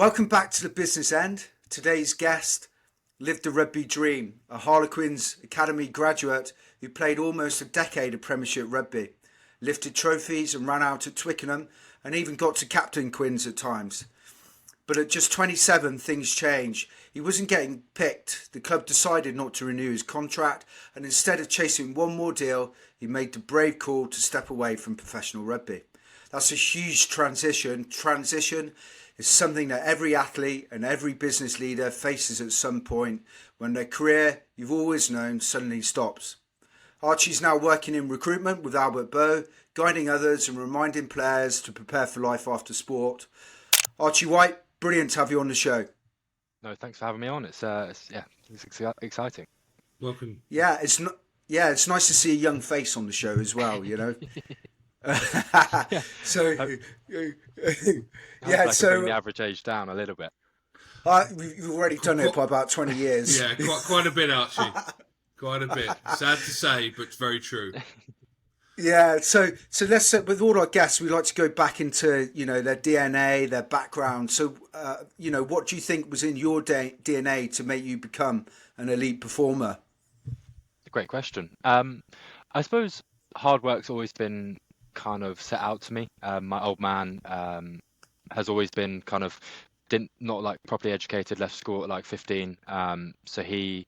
Welcome back to the business end. Today's guest lived the rugby dream, a Harlequins Academy graduate who played almost a decade of Premiership rugby, lifted trophies and ran out at Twickenham and even got to captain Quins at times. But at just 27, things changed. He wasn't getting picked. The club decided not to renew his contract, and instead of chasing one more deal, he made the brave call to step away from professional rugby. That's a huge transition. Transition is something that every athlete and every business leader faces at some point when their career, you've always known, suddenly stops. Archie's now working in recruitment with Albert Bow, guiding others and reminding players to prepare for life after sport. Archie White, brilliant to have you on the show. No, thanks for having me on. It's exciting. Welcome. It's nice to see a young face on the show as well. You know. So Bring the average age down a little bit. We've already done it by about 20 years. Yeah, quite a bit, Archie. Quite a bit. Sad to say, but very true. Yeah, so let's with all our guests, we like to go back into their DNA, their background. So what do you think was in your DNA to make you become an elite performer? Great question. I suppose hard work's always been kind of set out to me. My old man has always been kind of not like properly educated, left school at like 15. So he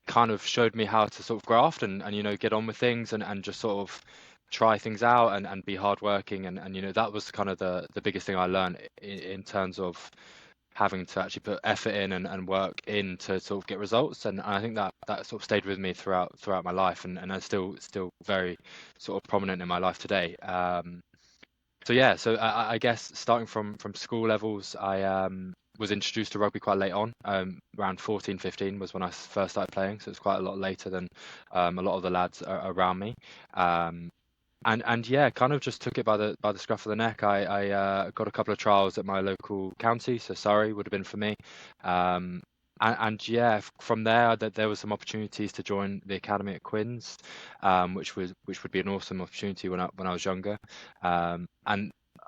kind of showed me how to sort of graft and get on with things and just sort of try things out and be hardworking and that was kind of the biggest thing I learned in terms of having to actually put effort in and work in to sort of get results, and I think that sort of stayed with me throughout my life and is still very sort of prominent in my life today. So I guess starting from school levels, I was introduced to rugby quite late on. Around 14, 15 was when I first started playing, so it's quite a lot later than a lot of the lads around me. And yeah, kind of just took it by the scruff of the neck. I got a couple of trials at my local county, so Surrey would have been for me. And yeah, from there there were some opportunities to join the academy at Quins, which would be an awesome opportunity when I was younger. And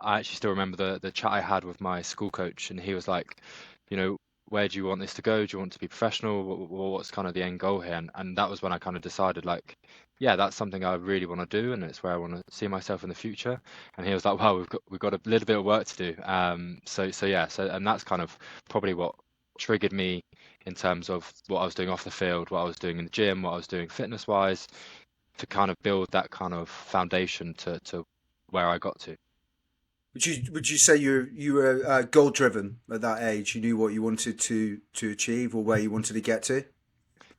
I actually still remember the chat I had with my school coach, and he was like, where do you want this to go? Do you want to be professional? What's kind of the end goal here? And that was when I kind of decided, like, yeah, that's something I really want to do, and it's where I want to see myself in the future. And he was like, well, we've got a little bit of work to do. So and that's kind of probably what triggered me in terms of what I was doing off the field, what I was doing in the gym, what I was doing fitness wise, to kind of build that kind of foundation to where I got to. Would you say you were goal driven at that age? You knew what you wanted to achieve or where you wanted to get to?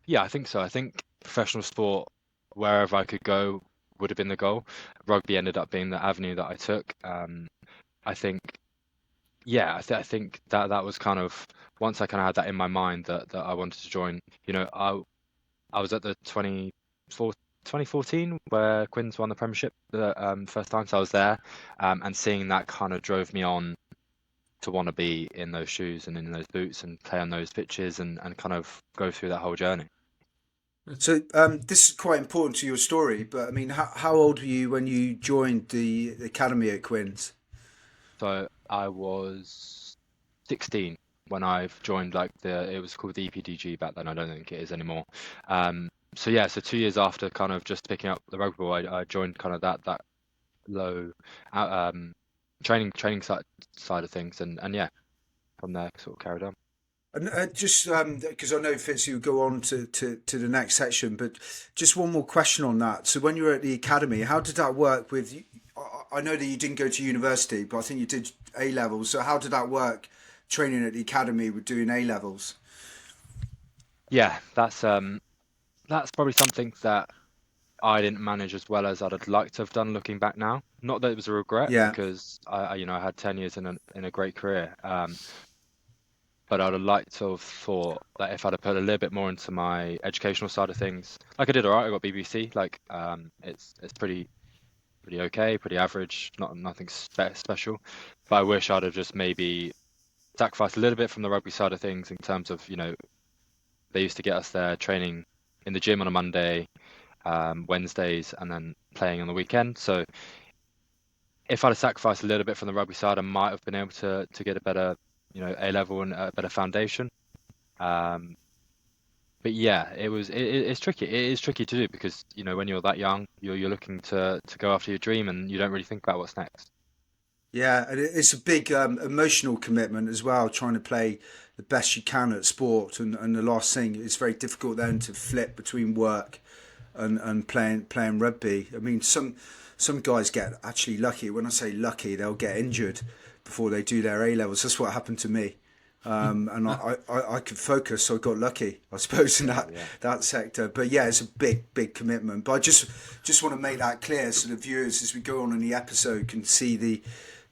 Yeah, I think so. I think professional sport, wherever I could go, would have been the goal. Rugby ended up being the avenue that I took. I think that was kind of, once I kind of had that in my mind that I wanted to join. I was at the 2014 where Quins won the Premiership the first time, so I was there, and seeing that kind of drove me on to want to be in those shoes and in those boots and play on those pitches and kind of go through that whole journey. So this is quite important to your story, but I mean, how old were you when you joined the academy at Quins? So I was 16 when I've joined, it was called the EPDG back then. I don't think it is anymore. So 2 years after kind of just picking up the rugby ball, I joined kind of that low training side of things, and yeah, from there sort of carried on. And just because I know Fitz, you go on to the next section, but just one more question on that. So when you were at the academy, how did that work with? I know that you didn't go to university, but I think you did A levels. So how did that work? Training at the academy with doing A levels. Yeah, that's probably something that I didn't manage as well as I'd have liked to have done looking back now. Not that it was a regret, because I had 10 years in a great career. But I'd have liked to have thought that if I'd have put a little bit more into my educational side of things, like I did alright, I got BBC, it's pretty okay, pretty average, nothing special. But I wish I'd have just maybe sacrificed a little bit from the rugby side of things in terms of, they used to get us there training in the gym on a Monday, Wednesdays, and then playing on the weekend. So if I'd have sacrificed a little bit from the rugby side, I might have been able to get a better A level and a better foundation. But yeah, it's tricky. It is tricky to do because when you're that young, you're looking to go after your dream, and you don't really think about what's next. Yeah, and it's a big emotional commitment as well, trying to play the best you can at sport. And the last thing, it's very difficult then to flip between work and playing rugby. I mean, some guys get actually lucky. When I say lucky, they'll get injured before they do their A levels. That's what happened to me. And I could focus, so I got lucky, I suppose, in that sector. But yeah, it's a big commitment. But I just want to make that clear so the viewers, as we go on in the episode, can see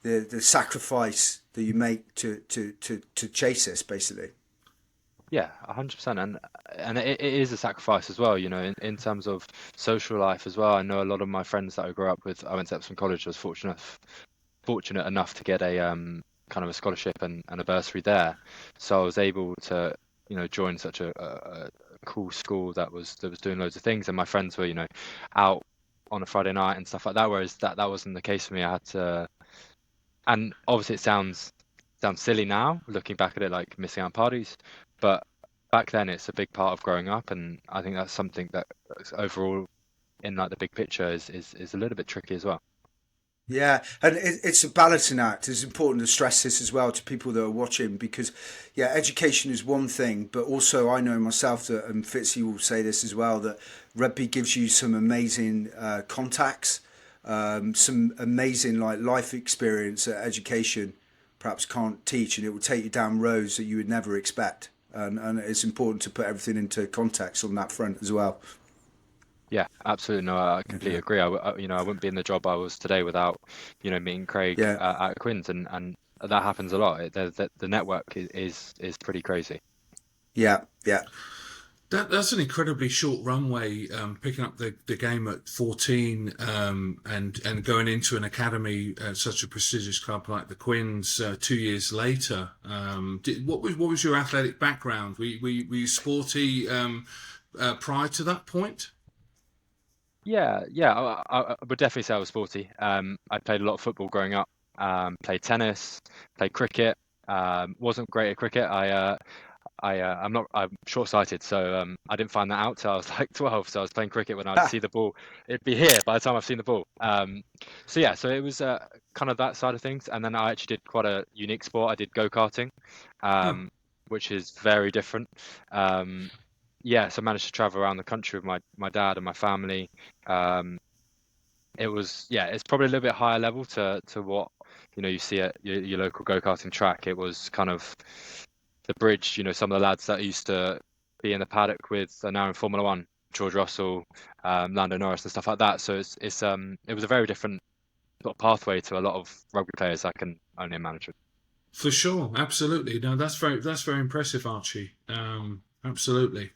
the sacrifice that you make to chase this, basically. Yeah, 100%, and it is a sacrifice as well, in terms of social life as well. I know a lot of my friends that I grew up with. I went to Epsom College. I was fortunate enough to get a kind of a scholarship and a bursary there, so I was able to join such a cool school that was doing loads of things, and my friends were out on a Friday night and stuff like that. Whereas that wasn't the case for me. I had to, and obviously it sounds silly now looking back at it, like missing out on parties, but back then it's a big part of growing up, and I think that's something that overall in like the big picture is a little bit tricky as well. Yeah, and it's a balancing act. It's important to stress this as well to people that are watching because, yeah, education is one thing, but also I know myself that, and Fitzy will say this as well, that rugby gives you some amazing contacts, some amazing like life experience that education perhaps can't teach, and it will take you down roads that you would never expect. And it's important to put everything into context on that front as well. Yeah, absolutely. No, I completely agree. I wouldn't be in the job I was today without, meeting Craig Yeah. at Quins, and that happens a lot. The network is pretty crazy. Yeah, yeah. That's an incredibly short runway, picking up the game at 14, and going into an academy at such a prestigious club like the Quins 2 years later. What was your athletic background? Were you sporty prior to that point? Yeah. I would definitely say I was sporty. I played a lot of football growing up. Played tennis, played cricket. Wasn't great at cricket. I'm short-sighted, so I didn't find that out till I was like 12. So I was playing cricket when I'd see the ball, it'd be here by the time I've seen the ball. So it was kind of that side of things. And then I actually did quite a unique sport. I did go-karting, which is very different. So I managed to travel around the country with my dad and my family. It's probably a little bit higher level to what you see at your local go-karting track. It was kind of the bridge. Some of the lads that used to be in the paddock with are now in Formula One, George Russell, Lando Norris, and stuff like that. So it was a very different sort of pathway to a lot of rugby players I can only imagine. For sure, absolutely. No, that's very impressive, Archie. Absolutely.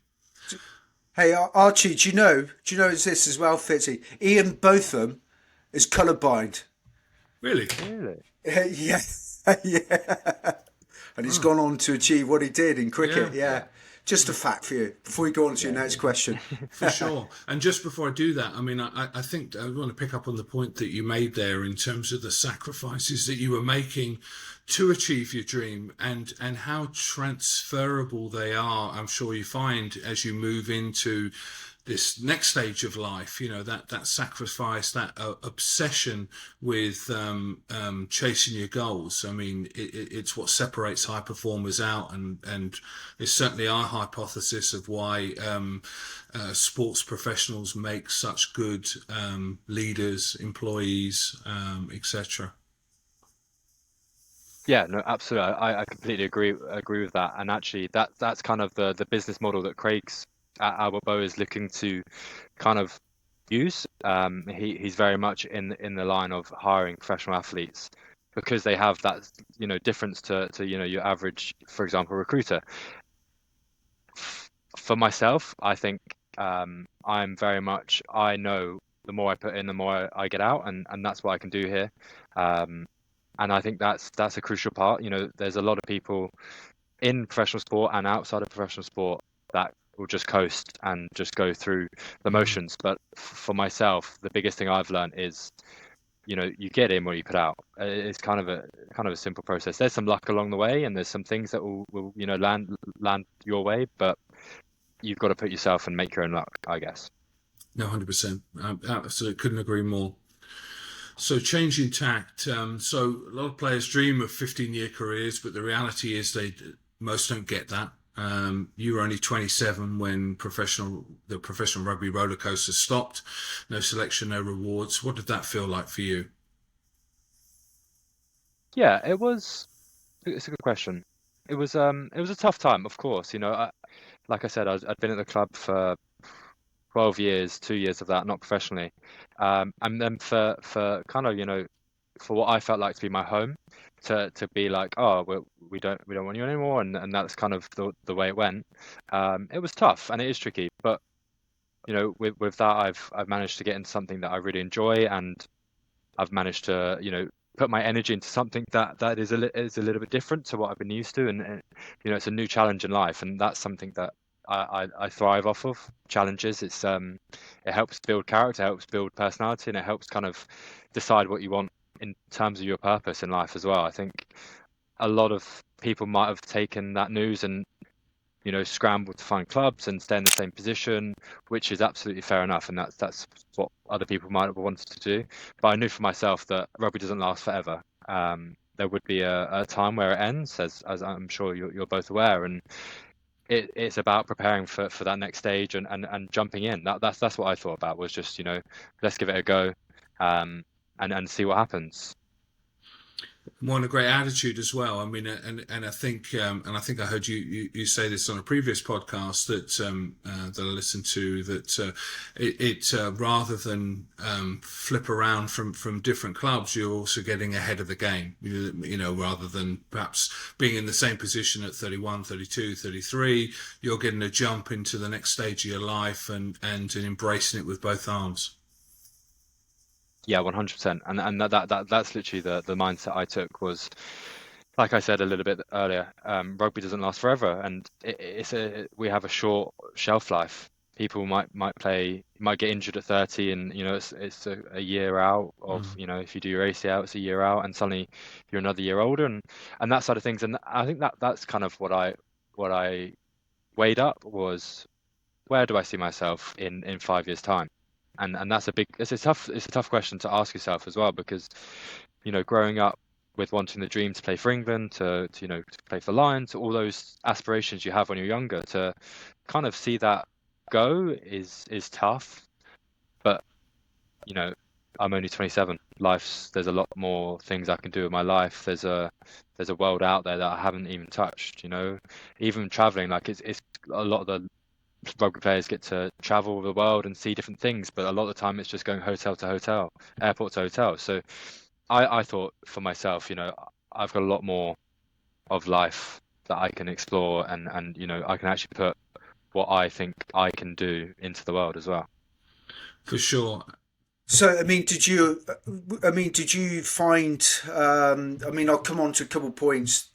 Hey Archie, do you know it's this as well, Fitzy? Ian Botham is colourblind. Really? Yeah, yeah. And he's gone on to achieve what he did in cricket. Yeah. Just a fact for you before we go on to your next question. For sure. And just before I do that, I mean, I think I want to pick up on the point that you made there in terms of the sacrifices that you were making to achieve your dream and how transferable they are. I'm sure you find as you move into this next stage of life, that sacrifice, that obsession with chasing your goals. I mean, it's what separates high performers out, and it's certainly our hypothesis of why sports professionals make such good leaders, employees, etc. Yeah, no, absolutely. I completely agree with that. And actually, that's kind of the business model that Craig's at Albert Bow is looking to kind of use. He's very much in the line of hiring professional athletes because they have that difference to your average, for example, recruiter. For myself, I think I'm very much, I know the more I put in, the more I get out, and that's what I can do here. And I think that's a crucial part. There's a lot of people in professional sport and outside of professional sport that will just coast and just go through the motions. But for myself, the biggest thing I've learned is you get in or you put out. It's kind of a simple process. There's some luck along the way, and there's some things that will land your way, but you've got to put yourself and make your own luck, I guess. No, 100%. Absolutely, couldn't agree more. So changing tact. So a lot of players dream of 15-year careers, but the reality is most don't get that. You were only 27 when the professional rugby roller coaster stopped. No selection, no rewards. What did that feel like for you? Yeah, it's a good question. It was a tough time, of course. Like I said, I'd been at the club for 12 years, 2 years of that, not professionally. And then for kind of, for what I felt like to be my home, to be like, oh, we don't want you anymore, and that's kind of the way it went. It was tough and it is tricky, but with that, I've managed to get into something that I really enjoy, and I've managed to, put my energy into something that is a little bit different to what I've been used to, and it's a new challenge in life, and that's something that I thrive off of challenges. It helps build character, helps build personality, and it helps kind of decide what you want in terms of your purpose in life as well. I think a lot of people might have taken that news and scrambled to find clubs and stay in the same position, which is absolutely fair enough, and that's what other people might have wanted to do. But I knew for myself that rugby doesn't last forever. There would be a time where it ends, as I'm sure you're both aware, and it's about preparing for that next stage and jumping in. That's what I thought about, was just let's give it a go, and see what happens. One, a great attitude as well. I mean, and I think I heard you say this on a previous podcast that I listened to, that it rather than flip around from different clubs, you're also getting ahead of the game. Rather than perhaps being in the same position at 31, 32, 33, you're getting a jump into the next stage of your life and embracing it with both arms. Yeah, 100%. And that's literally the mindset I took. Was, like I said a little bit earlier, rugby doesn't last forever, and we have a short shelf life. People might get injured at 30, and it's a year out of if you do your ACL, it's a year out, and suddenly you're another year older, and that side of things. And I think that's kind of what I weighed up, was, where do I see myself in 5 years' time? And that's it's a tough question to ask yourself as well, because growing up with wanting the dream to play for England, to play for Lions, all those aspirations you have when you're younger, to kind of see that go is tough. But I'm only 27. There's a lot more things I can do with my life. There's a world out there that I haven't even touched. Even traveling, like it's a lot of the rugby players get to travel the world and see different things, but a lot of the time it's just going hotel to hotel, airport to hotel. So I thought for myself, I've got a lot more of life that I can explore, and I can actually put what I think I can do into the world as well. For sure. So, did you find? I'll come on to a couple of points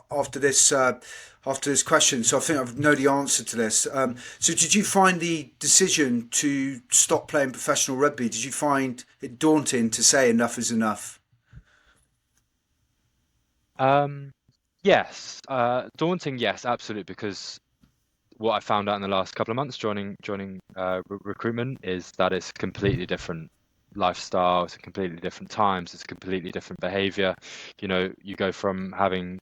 after this question. So I think I know the answer to this. So did you find the decision to stop playing professional rugby, did you find it daunting to say enough is enough? Yes, daunting, yes, absolutely, because what I found out in the last couple of months joining recruitment is that it's completely different lifestyle, it's a completely different times, it's a completely different behavior. You go from having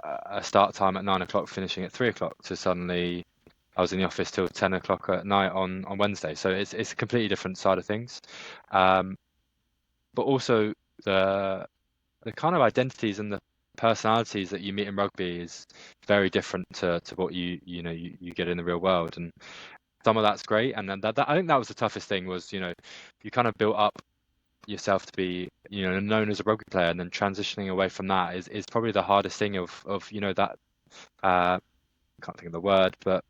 a start time at 9 o'clock, finishing at 3 o'clock, to suddenly I was in the office till 10 o'clock at night on Wednesday. So it's a completely different side of things. But also the kind of identities and the personalities that you meet in rugby is very different to what you get in the real world, and some of that's great. And then that I think that was the toughest thing, was you kind of built up yourself to be known as a rugby player, and then transitioning away from that is probably the hardest thing of that can't think of the word, but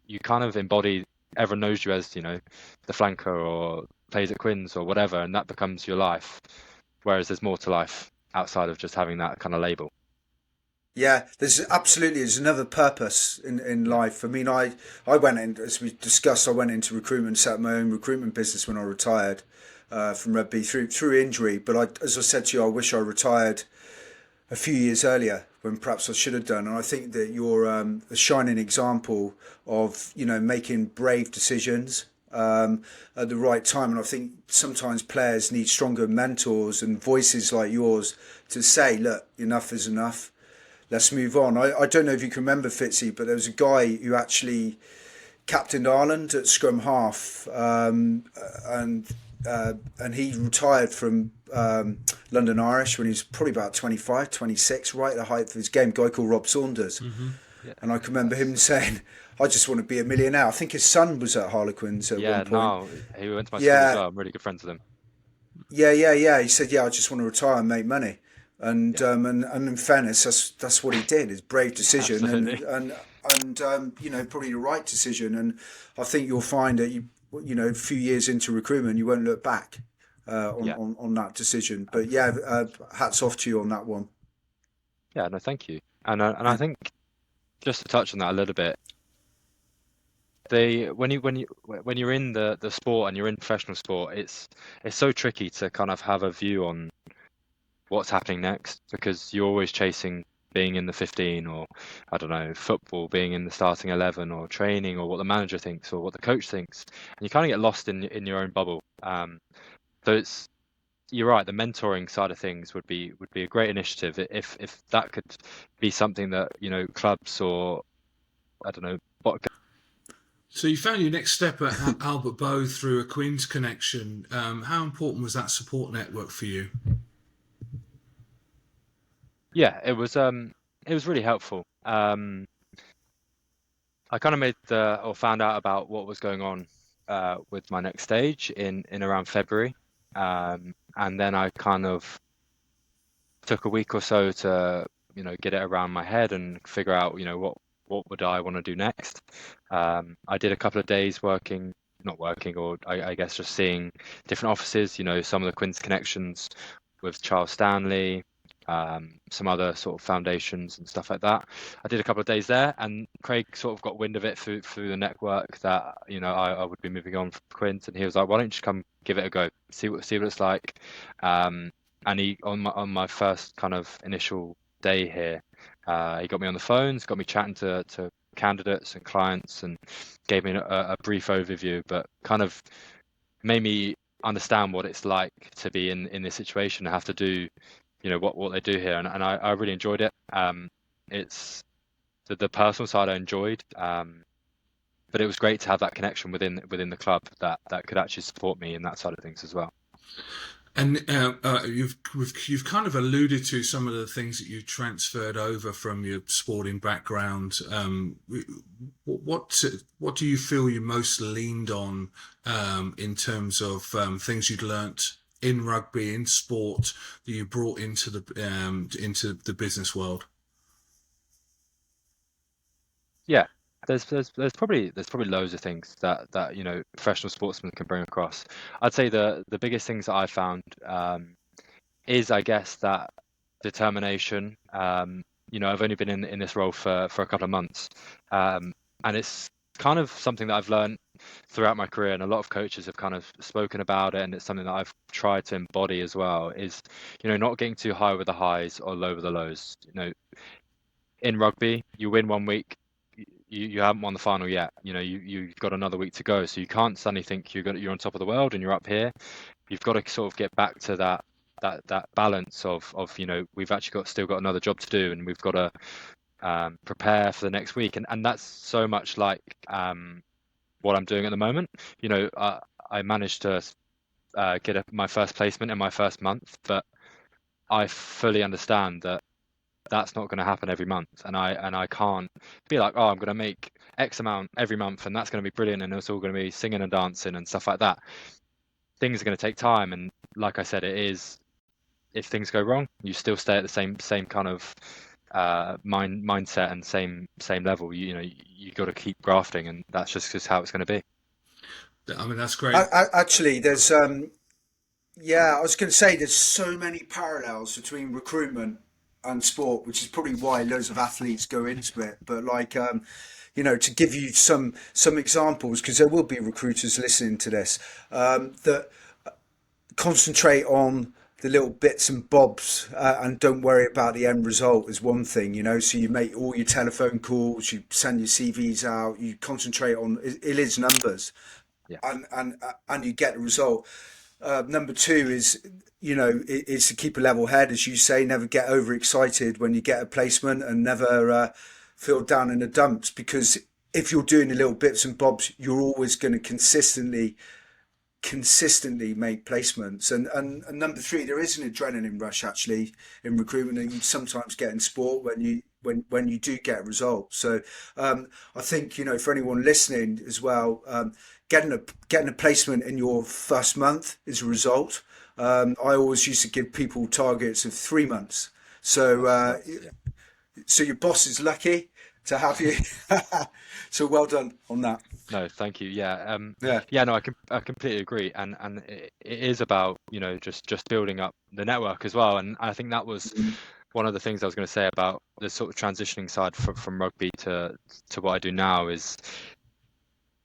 you kind of embody, everyone knows you as the flanker or plays at Quins or whatever, and that becomes your life, whereas there's more to life outside of just having that kind of label. Yeah, there's another purpose in life. I went in, as we discussed, I went into recruitment, set up my own recruitment business when I retired. from rugby through injury. But as I said to you, I wish I retired a few years earlier when perhaps I should have done. And I think that you're a shining example of, making brave decisions at the right time. And I think sometimes players need stronger mentors and voices like yours to say, look, enough is enough. Let's move on. I don't know if you can remember, Fitzy, but there was a guy who actually captained Ireland at scrum half, and he retired from London Irish when he was probably about 25, 26, right at the height of his game, a guy called Rob Saunders. Mm-hmm. Yeah. And I can remember him saying, I just want to be a millionaire. I think his son was at Harlequins at one point. No, he went to my school as well. I'm really good friends with him. Yeah. He said, I just want to retire and make money. And and in fairness, that's what he did. His brave decision, and probably the right decision. And I think you'll find that a few years into recruitment, you won't look back on that decision. But hats off to you on that one. Yeah, no, thank you. And I think just to touch on that a little bit, when you're in the sport and you're in professional sport, it's so tricky to kind of have a view on what's happening next, because you're always chasing being in the 15, or I don't know, football, being in the starting 11, or training, or what the manager thinks or what the coach thinks, and you kind of get lost in your own bubble. So you're right, the mentoring side of things would be a great initiative if that could be something that clubs, or I don't know what. So you found your next step at Albert Bow through a Queen's connection. How important was that support network for you? Yeah, it was really helpful. I kind of found out about what was going on with my next stage in around February, and then I kind of took a week or so to get it around my head and figure out what would I want to do next. I did a couple of days not working, or I guess just seeing different offices. Some of the Queen's connections with Charles Stanley. Some other sort of foundations and stuff like that. I did a couple of days there, and Craig sort of got wind of it through the network that I would be moving on from Quint, and he was like, "Why don't you just come give it a go, see what it's like?" And he on my first kind of initial day here, he got me on the phones, got me chatting to candidates and clients, and gave me a brief overview, but kind of made me understand what it's like to be in this situation and have to do what they do here, and I really enjoyed it. It's the personal side I enjoyed, but it was great to have that connection within the club that could actually support me in that side of things as well. And you've kind of alluded to some of the things that you transferred over from your sporting background. What do you feel you most leaned on in terms of things you'd learnt in rugby, in sport, that you brought into the business world? Yeah, there's probably loads of things that professional sportsmen can bring across. I'd say the biggest things that I found is, I guess, that determination. I've only been in this role for a couple of months, and it's kind of something that I've learned throughout my career, and a lot of coaches have kind of spoken about it, and it's something that I've tried to embody as well, is not getting too high with the highs or low with the lows. In rugby, you win one week, you haven't won the final yet. You've got another week to go, so you can't suddenly think you're on top of the world and you're up here. You've got to sort of get back to that balance of we've actually still got another job to do, and we've got to prepare for the next week, and that's so much like what I'm doing at the moment. I managed to get my first placement in my first month, but I fully understand that that's not going to happen every month, and I can't be like, I'm going to make X amount every month and that's going to be brilliant and it's all going to be singing and dancing and stuff like that. Things are going to take time, and like I said, it is, if things go wrong, you still stay at the same kind of mindset and same level. You got to keep grafting, and that's just how it's going to be. I mean, that's great. Actually, there's I was going to say there's so many parallels between recruitment and sport, which is probably why loads of athletes go into it. But to give you some examples, because there will be recruiters listening to this, that concentrate on the little bits and bobs, and don't worry about the end result is one thing, you know. So you make all your telephone calls, you send your CVs out, you concentrate on it is numbers, Yeah. and you get the result. Number two is, you know, is to keep a level head, as you say. Never get overexcited when you get a placement, and never feel down in the dumps, because if you're doing the little bits and bobs, you're always going to consistently make placements. And number three, there is an adrenaline rush actually in recruitment that you sometimes get in sport when you do get results. So I think, you know, for anyone listening as well, getting a placement in your first month is a result. I always used to give people targets of 3 months. So so your boss is lucky to have you. So well done on that. No, thank you. Yeah, Yeah. yeah, no, I completely agree, and it is about, you know, just building up the network as well. And I think that was one of the things I was going to say about the sort of transitioning side from rugby to what I do now is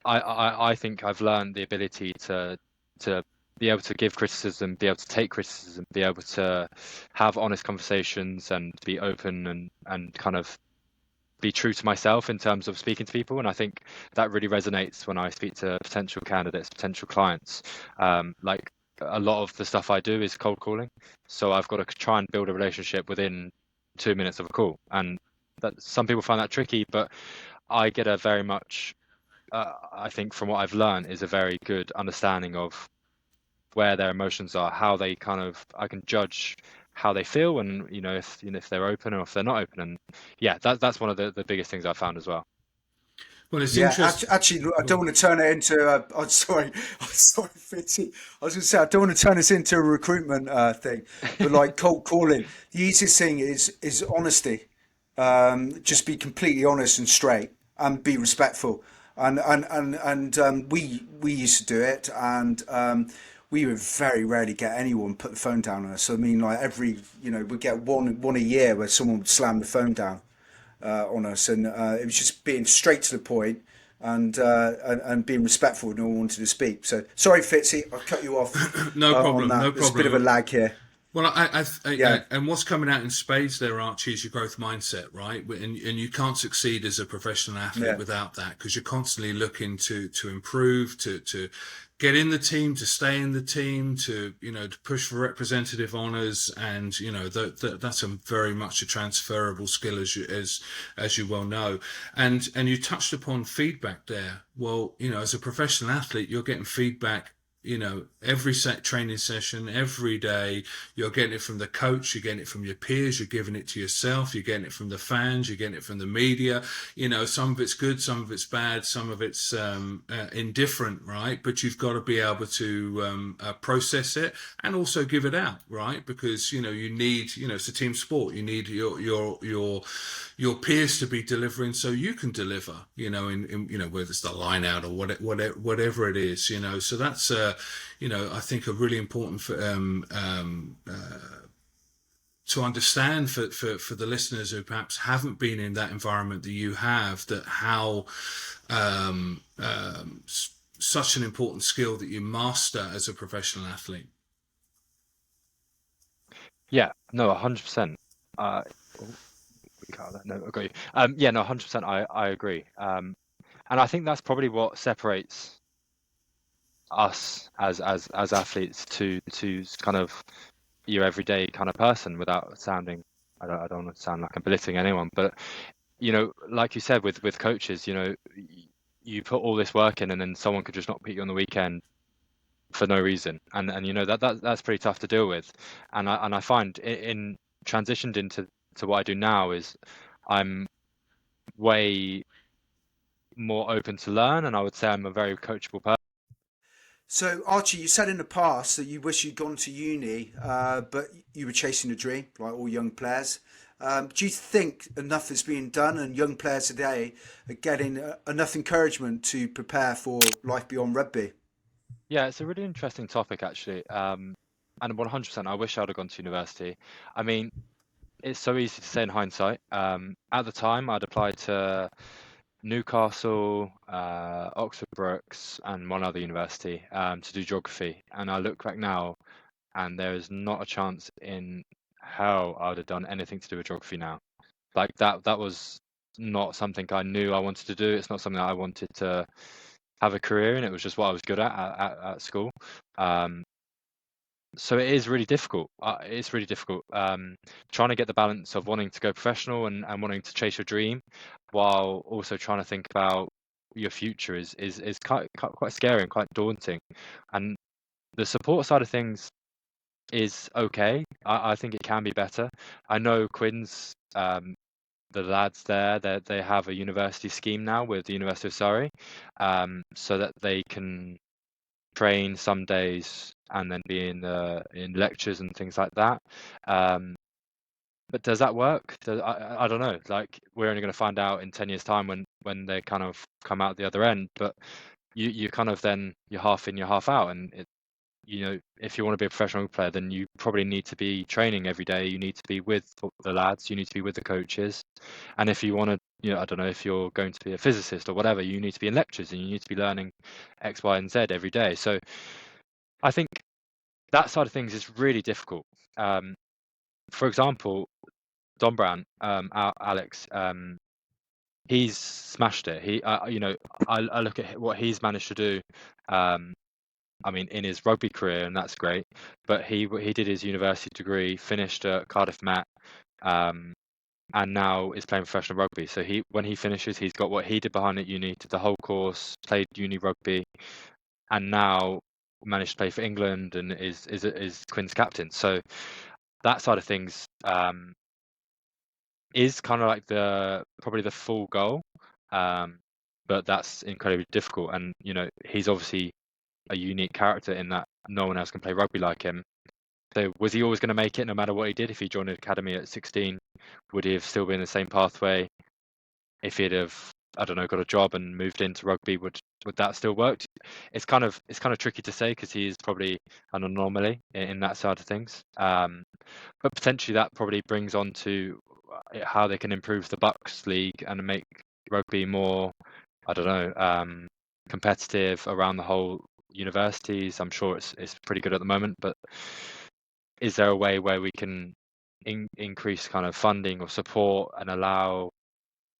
I think I've learned the ability to be able to give criticism, be able to take criticism, be able to have honest conversations and be open and kind of be true to myself in terms of speaking to people. And I think that really resonates when I speak to potential candidates, potential clients. Like a lot of the stuff I do is cold calling, so I've got to try and build a relationship within 2 minutes of a call, and that some people find that tricky, but I get a very much I think from what I've learned is a very good understanding of where their emotions are, how they kind of, I can judge how they feel, and if they're open or if they're not open. And yeah, that's one of the biggest things I found as well. Well, it's Yeah, interesting. actually, I don't want to turn it into. I'm sorry, I'm sorry, Fitzy. I was going to say I don't want to turn this into a recruitment thing, but like cold calling, the easiest thing is honesty. Just be completely honest and straight, and be respectful. We used to do it, and we would very rarely get anyone put the phone down on us. So I mean, like we get one a year where someone would slam the phone down on us, and it was just being straight to the point, and being respectful. No one wanted to speak. So sorry, Fitzy, I cut you off No on problem, that. no There's a bit of a problem. lag here. Well, Yeah, and what's coming out in spades there, Archie, is your growth mindset, right? And you can't succeed as a professional athlete yeah, without that, because you're constantly looking to improve, to get in the team, to stay in the team, to push for representative honours, and that's a very much a transferable skill, as you well know. And you touched upon feedback there. Well, as a professional athlete, you're getting feedback, every training session, every day. You're getting it from the coach, you're getting it from your peers, you're giving it to yourself, you're getting it from the fans, you're getting it from the media. Some of it's good, some of it's bad, some of it's indifferent, right? But you've got to be able to process it and also give it out, right? Because you need, it's a team sport. You need your peers to be delivering so you can deliver, in whether it's the line out or whatever it is, so that's I think a really important to understand for the listeners who perhaps haven't been in that environment that you have, that how such an important skill that you master as a professional athlete. Yeah, no, 100%. We got that. No, I got you. Yeah, no, 100%. I agree. And I think that's probably what separates us as athletes to kind of your everyday kind of person, without sounding, I don't want to sound like I'm belittling anyone, but like you said with coaches, you put all this work in and then someone could just not pick you on the weekend for no reason, and that's pretty tough to deal with. And I find in transitioned into what I do now is I'm way more open to learn, and I would say I'm a very coachable person. So Archie, you said in the past that you wish you'd gone to uni, but you were chasing a dream, like all young players. Do you think enough is being done, and young players today are getting enough encouragement to prepare for life beyond rugby? Yeah, it's a really interesting topic actually. And 100%, I wish I'd have gone to university. I mean, it's so easy to say in hindsight. At the time, I'd applied to Newcastle, Oxford Brookes, and one other university to do geography. And I look back now, and there is not a chance in hell I would have done anything to do with geography now. Like that was not something I knew I wanted to do. It's not something that I wanted to have a career in. It was just what I was good at school. So it is really difficult. It's really difficult trying to get the balance of wanting to go professional and wanting to chase your dream, while also trying to think about your future is quite scary and quite daunting. And the support side of things is okay. I think it can be better. I know Quins, the lads there, that they have a university scheme now with the University of Surrey, so that they can train some days and then be in lectures and things like that. But does that work? I don't know. Like, we're only going to find out in 10 years' time when they kind of come out the other end. But you kind of then you're half in, you're half out, and if you want to be a professional player, then you probably need to be training every day. You need to be with the lads. You need to be with the coaches. And if you want to, I don't know, if you're going to be a physicist or whatever, you need to be in lectures and you need to be learning X, Y, and Z every day. So I think that side of things is really difficult. For example, Don Brown, Alex, he's smashed it. I look at what he's managed to do. I mean, in his rugby career, and that's great. But he did his university degree, finished at Cardiff Met, and now is playing professional rugby. So when he finishes, he's got what he did behind at uni, did the whole course, played uni rugby, and now managed to play for England and is Quins captain. So that side of things is kind of like probably the full goal, but that's incredibly difficult. And he's obviously a unique character in that no one else can play rugby like him. So was he always going to make it no matter what he did? If he joined an academy at 16, would he have still been in the same pathway? If he'd have, I don't know, got a job and moved into rugby, would that still work? It's kind of tricky to say, because he is probably an anomaly in that side of things. But potentially that probably brings on to how they can improve the Bucks League and make rugby more, I don't know, competitive around the whole universities. I'm sure it's pretty good at the moment, but is there a way where we can increase kind of funding or support and allow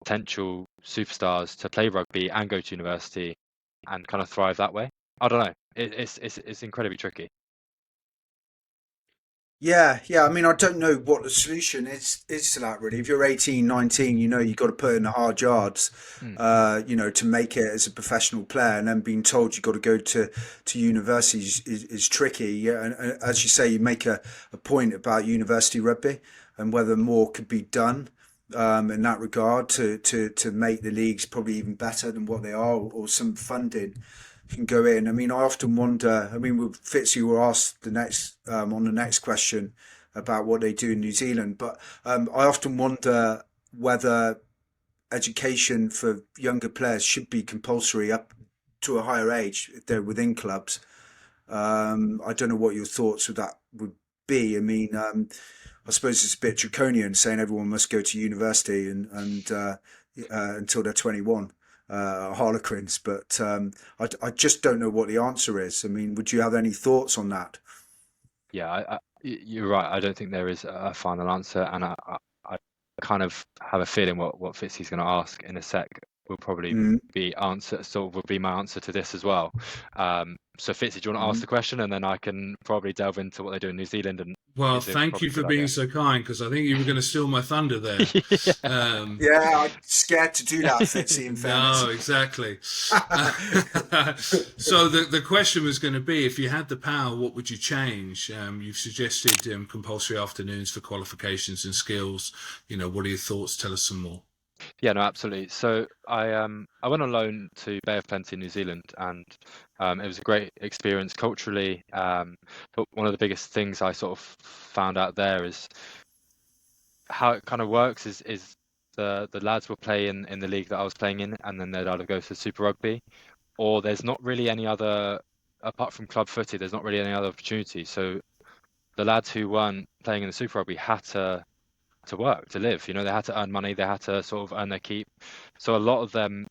potential superstars to play rugby and go to university and kind of thrive that way? I don't know. It's incredibly tricky. Yeah. I mean, I don't know what the solution is to that, really. If you're 18, 19, you've got to put in the hard yards, to make it as a professional player, and then being told you've got to go to university is tricky. Yeah, and as you say, you make a point about university rugby and whether more could be done in that regard to make the leagues probably even better than what they are, or some funding can go in. I mean, I often wonder. I mean, with Fitzy, were asked the next on the next question about what they do in New Zealand, but I often wonder whether education for younger players should be compulsory up to a higher age if they're within clubs. I don't know what your thoughts with that would be. I mean, I suppose it's a bit draconian saying everyone must go to university and until they're 21. Harlequins, but I just don't know what the answer is. I mean, would you have any thoughts on that? Yeah, you're right. I don't think there is a final answer, and I kind of have a feeling what Fitzy's going to ask in a sec will probably be my answer to this as well. So Fitzy, do you want to ask the question, and then I can probably delve into what they do in New Zealand? And well, thank you for being so kind, because I think you were going to steal my thunder there. Yeah, I'm scared to do that, Fitzy, in fairness. No, exactly. So the question was going to be, if you had the power, what would you change? You've suggested compulsory afternoons for qualifications and skills. What are your thoughts? Tell us some more. Yeah, no, absolutely. So I went on loan to Bay of Plenty in New Zealand, and it was a great experience culturally. But one of the biggest things I sort of found out there is how it kind of works is the lads will play in the league that I was playing in, and then they'd either go to Super Rugby, or there's not really any other, apart from club footy, there's not really any other opportunity. So the lads who weren't playing in the Super Rugby had to to work to live. They had to earn money, they had to sort of earn their keep. So a lot of them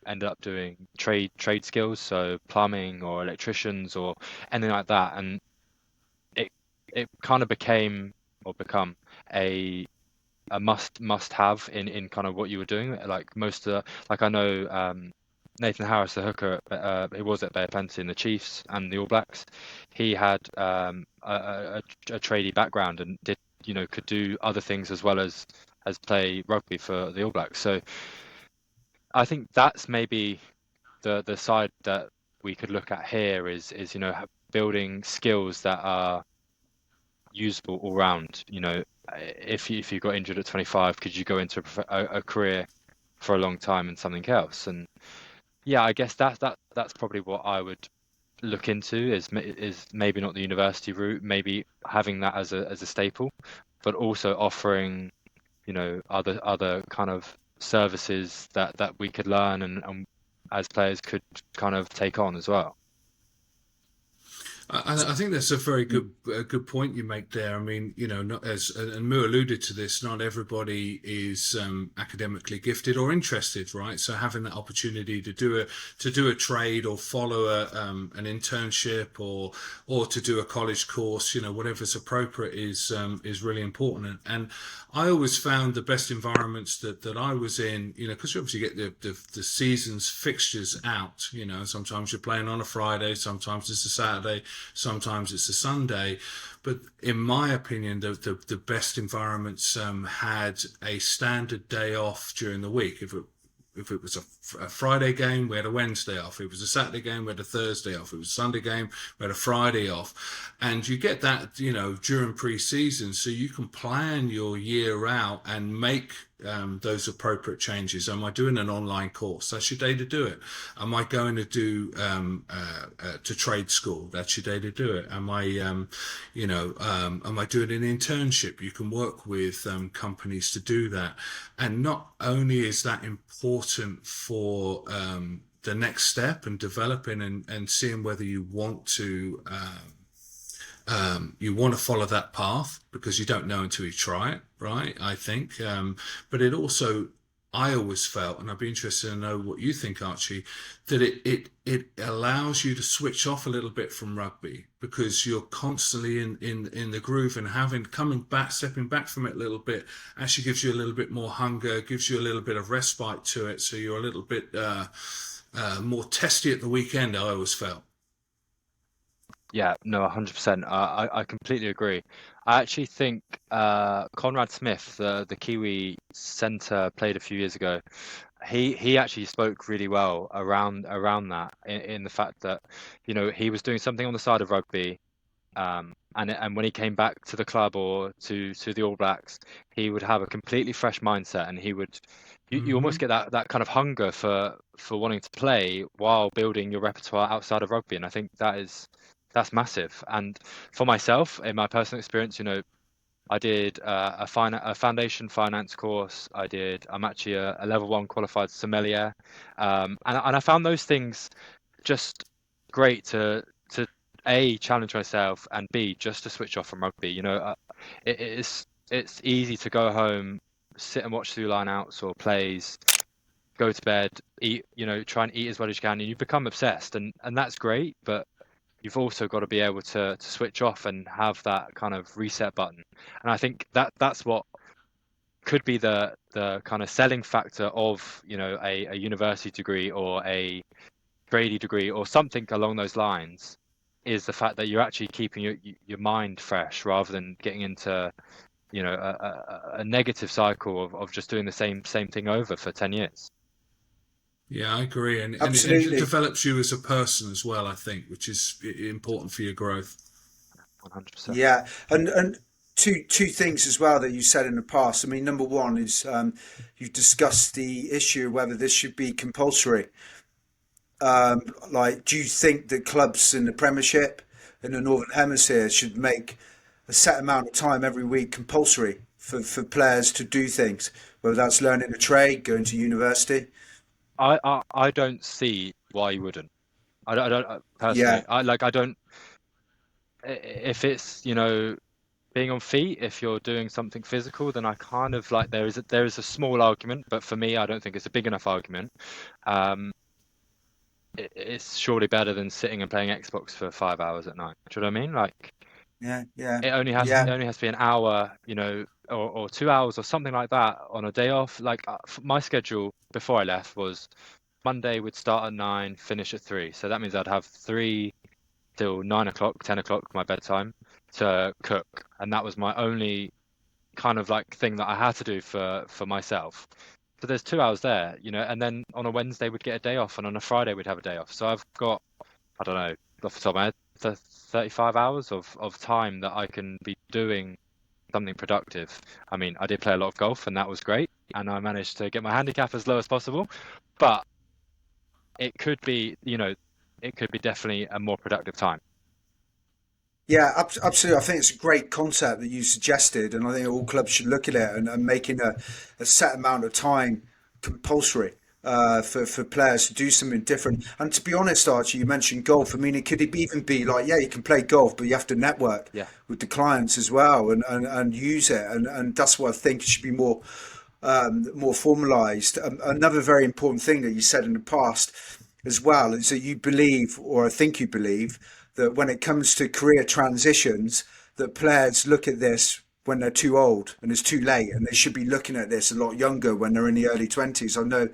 ended up doing trade skills, so plumbing or electricians or anything like that, and it kind of become a must have in kind of what you were doing. Like I know Nathan Harris, the hooker, he was at Bay of Plenty in the Chiefs and the All Blacks. He had a tradie background and could do other things as well as play rugby for the All Blacks. So I think that's maybe the side that we could look at here is building skills that are usable all round. If you got injured at 25, could you go into a career for a long time in something else? And yeah, I guess that's probably what I would look into is maybe not the university route, maybe having that as a staple, but also offering other kind of services that we could learn and as players could kind of take on as well. I think that's a very good point you make there. I mean, not and Mu alluded to this. Not everybody is academically gifted or interested, right? So having that opportunity to do a trade or follow an internship or to do a college course, whatever's appropriate is really important. And I always found the best environments that I was in, because you obviously get the season's fixtures out. Sometimes you're playing on a Friday, sometimes it's a Saturday. Sometimes it's a Sunday, but in my opinion, the best environments had a standard day off during the week. If it was a Friday game, we had a Wednesday off. If it was a Saturday game, we had a Thursday off. If it was a Sunday game, we had a Friday off. And you get that, during pre-season, so you can plan your year out and make those appropriate changes. Am I doing an online course? That's your day to do it. Am I going to do to trade school? That's your day to do it. Am I am I doing an internship? You can work with companies to do that. And not only is that important for the next step and developing and seeing whether you want to follow that path, because you don't know until you try it, right? I think, but it also, I always felt, and I'd be interested to know what you think, Archie, that it allows you to switch off a little bit from rugby, because you're constantly in the groove, and stepping back from it a little bit actually gives you a little bit more hunger, gives you a little bit of respite to it, so you're a little bit more testy at the weekend, I always felt. Yeah, no, 100%. I completely agree. I actually think Conrad Smith, the Kiwi centre, played a few years ago. He actually spoke really well around that in the fact that he was doing something on the side of rugby, and when he came back to the club or to the All Blacks, he would have a completely fresh mindset, and he would you almost get that kind of hunger for wanting to play while building your repertoire outside of rugby, and I think that's massive. And for myself, in my personal experience, I did a foundation finance course. I'm actually a level 1 qualified sommelier, and I found those things just great to A, challenge myself, and B, just to switch off from rugby. It's easy to go home, sit and watch through line outs or plays, go to bed, eat, try and eat as well as you can, and you become obsessed, and that's great, but you've also got to be able to switch off and have that kind of reset button. And I think that's what could be the kind of selling factor of a university degree or a tradie degree or something along those lines, is the fact that you're actually keeping your mind fresh rather than getting into a negative cycle of just doing the same thing over for 10 years. Yeah, I agree, and it develops you as a person as well, I think, which is important for your growth. 100%. Yeah, and two things as well that you said in the past. I mean, number one is you've discussed the issue whether this should be compulsory. Do you think that clubs in the Premiership in the Northern Hemisphere should make a set amount of time every week compulsory for players to do things, whether that's learning a trade, going to university? I don't see why you wouldn't. I don't personally. Yeah, I don't. If it's being on feet, if you're doing something physical, then I kind of like there is a small argument, but for me, I don't think it's a big enough argument. Um, it's surely better than sitting and playing Xbox for 5 hours at night. Do you know what I mean? Like Yeah, yeah, it only has yeah. to be an hour, or 2 hours or something like that on a day off. Like my schedule before I left was Monday would start at 9, finish at 3. So that means I'd have 3 till 9 o'clock, 10 o'clock, my bedtime to cook, and that was my only kind of like thing that I had to do for myself. So there's 2 hours there, and then on a Wednesday we'd get a day off, and on a Friday we'd have a day off. So I've got, I don't know, off the top of my head, 35 hours of time that I can be doing something productive. I mean, I did play a lot of golf, and that was great, and I managed to get my handicap as low as possible, but it could be, it could be definitely a more productive time. Yeah, absolutely. I think it's a great concept that you suggested, and I think all clubs should look at it and making a set amount of time compulsory for players to do something different. And to be honest, Archie, you mentioned golf. I mean, it could even be like, yeah, you can play golf, but you have to network Yeah. with the clients as well and use it. And that's what I think it should be more formalized. Another very important thing that you said in the past as well is that you believe, or I think you believe, that when it comes to career transitions, that players look at this when they're too old and it's too late, and they should be looking at this a lot younger when they're in the early 20s. I know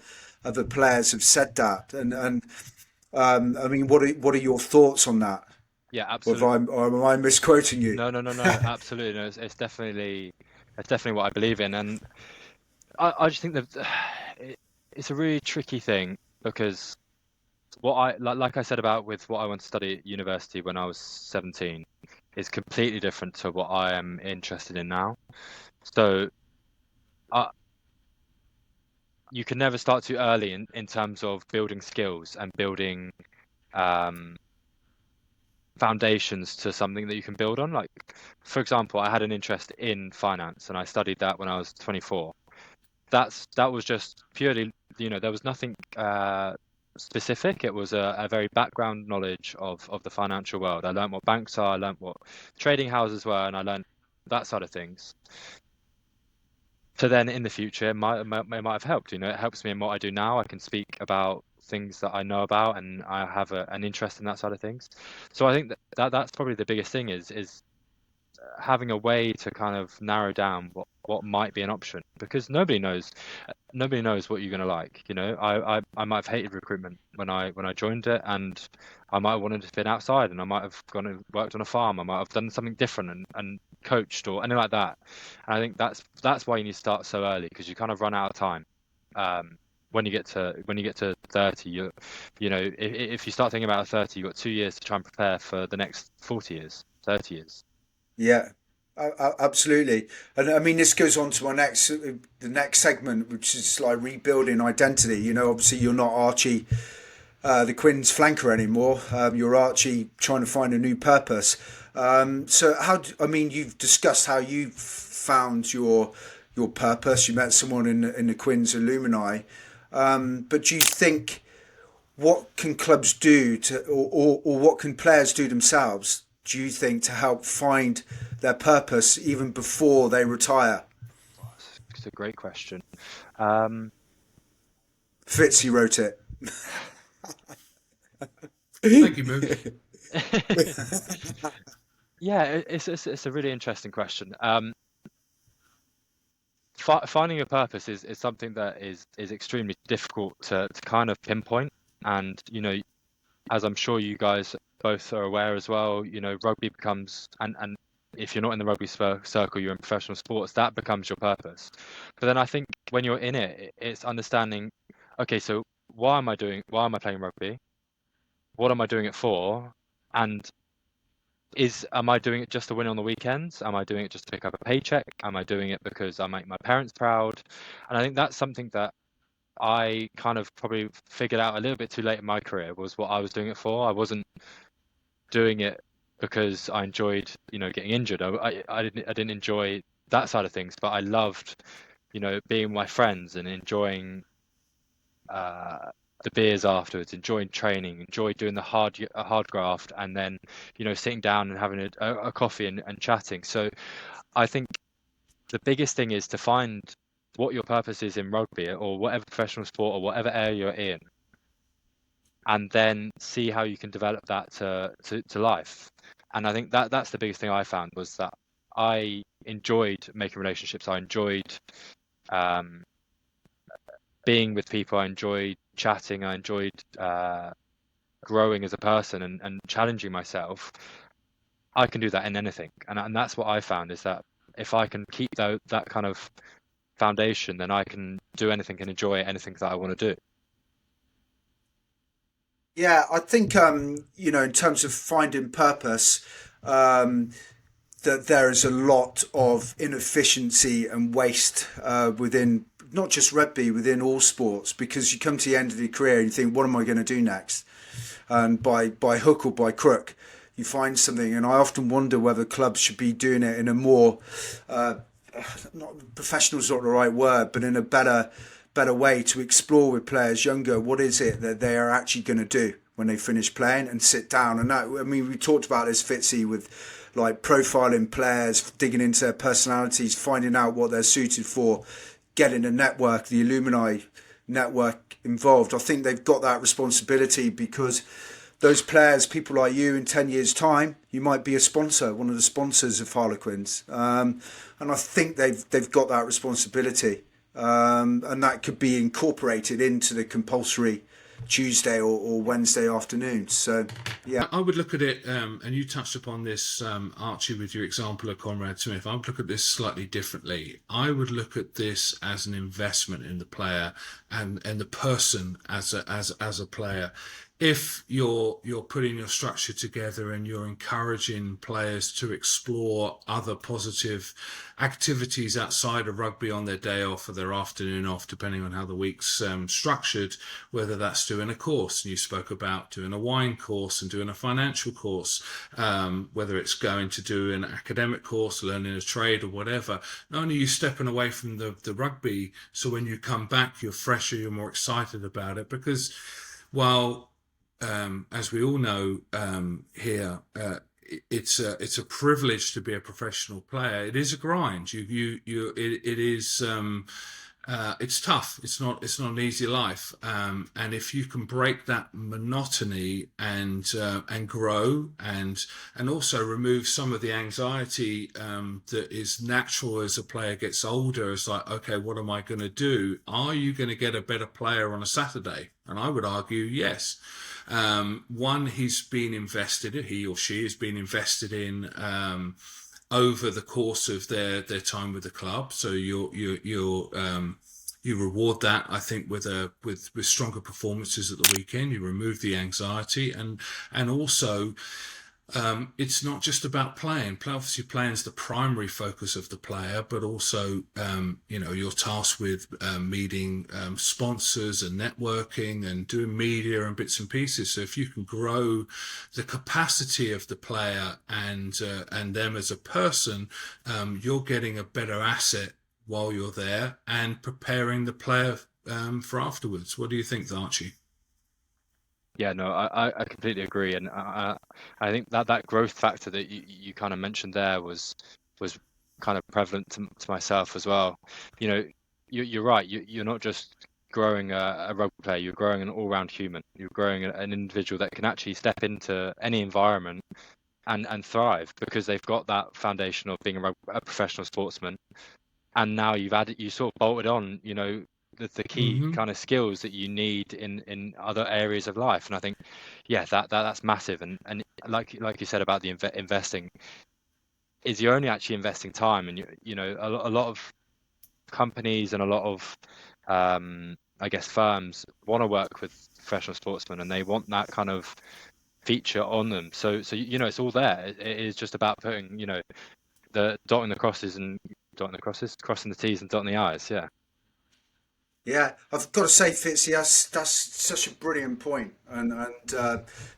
other players have said that, and I mean, what are your thoughts on that? Yeah, Or, if absolutely. or am I misquoting you? No, no, no, no, absolutely. No, it's definitely what I believe in, and I just think that it's a really tricky thing because what like I said about with what I want to study at university when I was 17 is completely different to what I am interested in now. So uh, you can never start too early in terms of building skills and building um, foundations to something that you can build on. Like, for example, I had an interest in finance and I studied that when I was 24. That was just purely, there was nothing specific. It was a very background knowledge of the financial world. I learned what banks are, I learned what trading houses were, and I learned that side of things. So then in the future, it might have helped. It helps me in what I do now. I can speak about things that I know about, and I have an interest in that side of things. So I think that's probably the biggest thing is having a way to kind of narrow down what might be an option, because nobody knows what you're going to like. I might have hated recruitment when I joined it, and I might have wanted to fit outside, and I might have gone and worked on a farm. I might have done something different and coached or anything like that. And I think that's why you need to start so early, because you kind of run out of time. When you get to 30, if you start thinking about 30, you've got 2 years to try and prepare for the next 40 years, 30 years. Yeah, absolutely. And I mean, this goes on to the next segment, which is like rebuilding identity. Obviously, you're not Archie, the Quins flanker anymore. You're Archie trying to find a new purpose. So I mean, you've discussed how you found your purpose. You met someone in the Quins alumni. But do you think, what can clubs do or what can players do themselves, do you think, to help find their purpose even before they retire? It's a great question. Um, Fitzy wrote it. Thank you, Mooch. yeah, it's a really interesting question. Finding a purpose is something that is extremely difficult to kind of pinpoint, and as I'm sure you guys both are aware as well, rugby becomes, and if you're not in the rugby circle, you're in professional sports, that becomes your purpose. But then I think when you're in it, it's understanding, okay, so why am I playing rugby? What am I doing it for? And am I doing it just to win on the weekends? Am I doing it just to pick up a paycheck? Am I doing it because I make my parents proud? And I think that's something that I kind of probably figured out a little bit too late in my career, was what I was doing it for. I wasn't doing it because I enjoyed, getting injured. I didn't enjoy that side of things, but I loved, being with my friends and enjoying the beers afterwards, enjoying training, enjoy doing the hard graft, and then sitting down and having a coffee and chatting. So I think the biggest thing is to find what your purpose is in rugby or whatever professional sport or whatever area you're in, and then see how you can develop that to life. And I think that's the biggest thing I found, was that I enjoyed making relationships. I enjoyed um, being with people. I enjoyed chatting. I enjoyed growing as a person and challenging myself. I can do that in anything, and that's what I found, is that if I can keep that kind of foundation, then I can do anything and enjoy anything that I want to do. Yeah, I think in terms of finding purpose, that there is a lot of inefficiency and waste within not just rugby, within all sports, because you come to the end of your career and you think, what am I going to do next? And by hook or by crook, you find something. And I often wonder whether clubs should be doing it in a more, not professional is not the right word, but in a better way to explore with players younger, what is it that they are actually going to do when they finish playing, and sit down. And that, I mean, we talked about this, Fitzy, with like profiling players, digging into their personalities, finding out what they're suited for, getting a network, the alumni network involved. I think they've got that responsibility, because those players, people like you, in 10 years' time, you might be a sponsor, one of the sponsors of Harlequins. And I think they've got that responsibility. And that could be incorporated into the compulsory Tuesday or Wednesday afternoons. So, yeah. I would look at it, and you touched upon this, Archie, with your example of Conrad Smith. I would look at this slightly differently. I would look at this as an investment in the player and the person as a player. If you're putting your structure together and you're encouraging players to explore other positive activities outside of rugby on their day off or their afternoon off, depending on how the week's structured, whether that's doing a course, and you spoke about doing a wine course and doing a financial course, whether it's going to do an academic course, learning a trade or whatever, not only are you stepping away from the rugby, so when you come back, you're fresher, you're more excited about it, because while as we all know here, it's a privilege to be a professional player. It is a grind. It is. It's tough. It's not an easy life. And if you can break that monotony and grow and also remove some of the anxiety that is natural as a player gets older, it's like, okay, what am I going to do? Are you going to get a better player on a Saturday? And I would argue yes. One, he or she has been invested in over the course of their time with the club. So you reward that, I think, with stronger performances at the weekend. You remove the anxiety, and also it's not just about playing. Obviously, playing is the primary focus of the player, but also you're tasked with meeting sponsors and networking and doing media and bits and pieces. So if you can grow the capacity of the player and them as a person, you're getting a better asset while you're there and preparing the player for afterwards. What do you think, Archie? Yeah, no, I completely agree, and I think that growth factor that you kind of mentioned there was kind of prevalent to myself as well. You're right. You're not just growing a rugby player. You're growing an all-round human. You're growing an individual that can actually step into any environment and thrive, because they've got that foundation of being a professional sportsman, and now you sort of bolted on, the key kind of skills that you need in other areas of life. And I think, yeah, that's massive. And like you said about the investing, is you're only actually investing time. And a lot of companies and a lot of I guess firms want to work with professional sportsmen, and they want that kind of feature on them. So it's all there. It is just about putting the crossing the T's and dotting the I's. Yeah. Yeah, I've got to say, Fitzy, that's such a brilliant point, and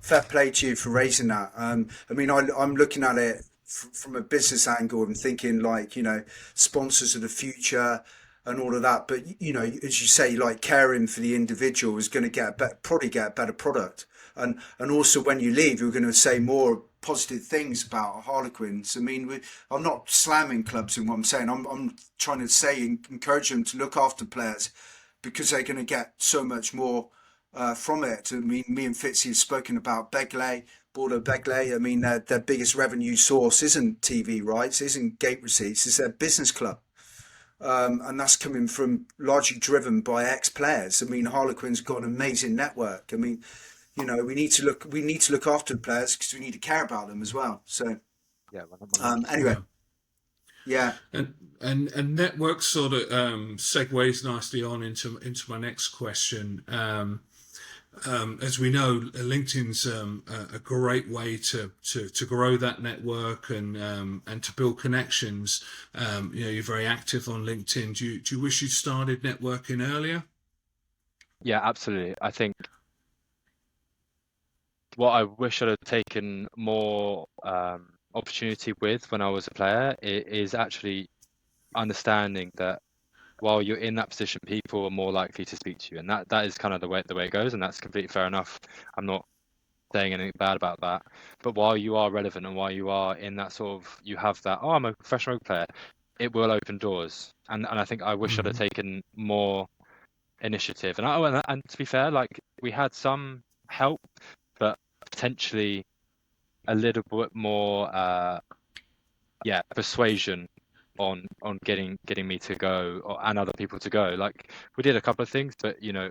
fair play to you for raising that. I mean, I'm looking at it from a business angle and thinking, like, sponsors of the future, and all of that. But you know, as you say, like caring for the individual is going to probably get a better product. And also when you leave, you're going to say more positive things about Harlequins. I mean, I'm not slamming clubs in what I'm saying. I'm trying to say encourage them to look after players because they're going to get so much more from it. I mean, me and Fitzy have spoken about Begley, Bordeaux Begley. I mean, their biggest revenue source isn't TV rights, isn't gate receipts, it's their business club. And that's coming from largely driven by ex-players. I mean, Harlequins got an amazing network. I mean, you know, we need to look after the players because we need to care about them as well. So, Yeah. anyway, yeah. And network sort of segues nicely on into my next question. As we know, LinkedIn's a great way to grow that network and to build connections. You know, you're very active on LinkedIn. Do you wish you'd started networking earlier? Yeah, absolutely. I think what I wish I'd have taken more opportunity with when I was a player is actually understanding that while you're in that position, people are more likely to speak to you, and that is kind of the way it goes, and that's completely fair enough. I'm not saying anything bad about that, but while you are relevant and while you are in that sort of, you have that, oh, I'm a professional player, it will open doors, and I think I wish I'd have taken more initiative. And to be fair, like we had some help, but potentially a little bit more persuasion on getting me to go and other people to go. Like we did a couple of things, but you know,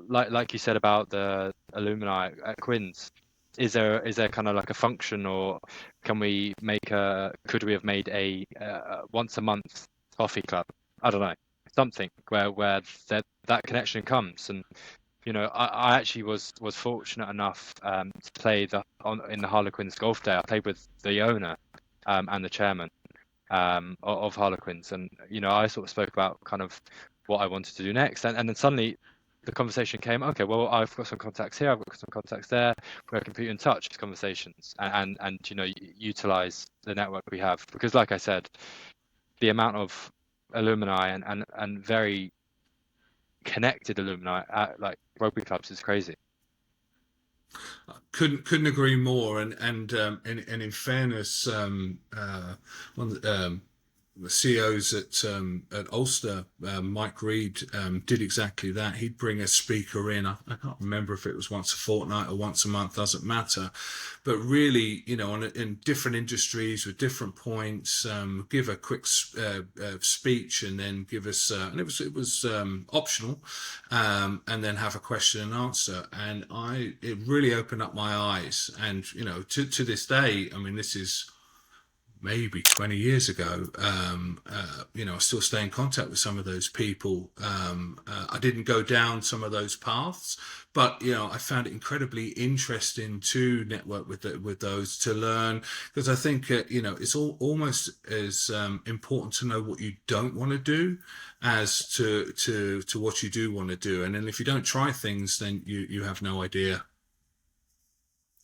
like you said about the alumni at Quins, is there kind of like a function, or could we have made a once a month coffee club? I don't know, something where that connection comes. And you know, I actually was fortunate enough to play in the Harlequins golf day. I played with the owner and the chairman of Harlequins, and you know, I sort of spoke about kind of what I wanted to do next, and then suddenly the conversation came. Okay, well, I've got some contacts here, I've got some contacts there. Where I can put you in touch with conversations, and you know, utilize the network we have, because like I said, the amount of alumni and very connected alumni at like rugby clubs is crazy. Couldn't agree more. And in fairness, the CEOs at Ulster, Mike Reed, did exactly that. He'd bring a speaker in. I can't remember if it was once a fortnight or once a month, doesn't matter. But really, you know, in different industries with different points, give a quick speech, and then give us, and it was optional, and then have a question and answer. And it really opened up my eyes. And you know, to this day, I mean, this is maybe 20 years ago, you know, I still stay in contact with some of those people. I didn't go down some of those paths, but, you know, I found it incredibly interesting to network with those, to learn, because I think, you know, it's almost as important to know what you don't want to do as to what you do want to do. And then if you don't try things, then you have no idea.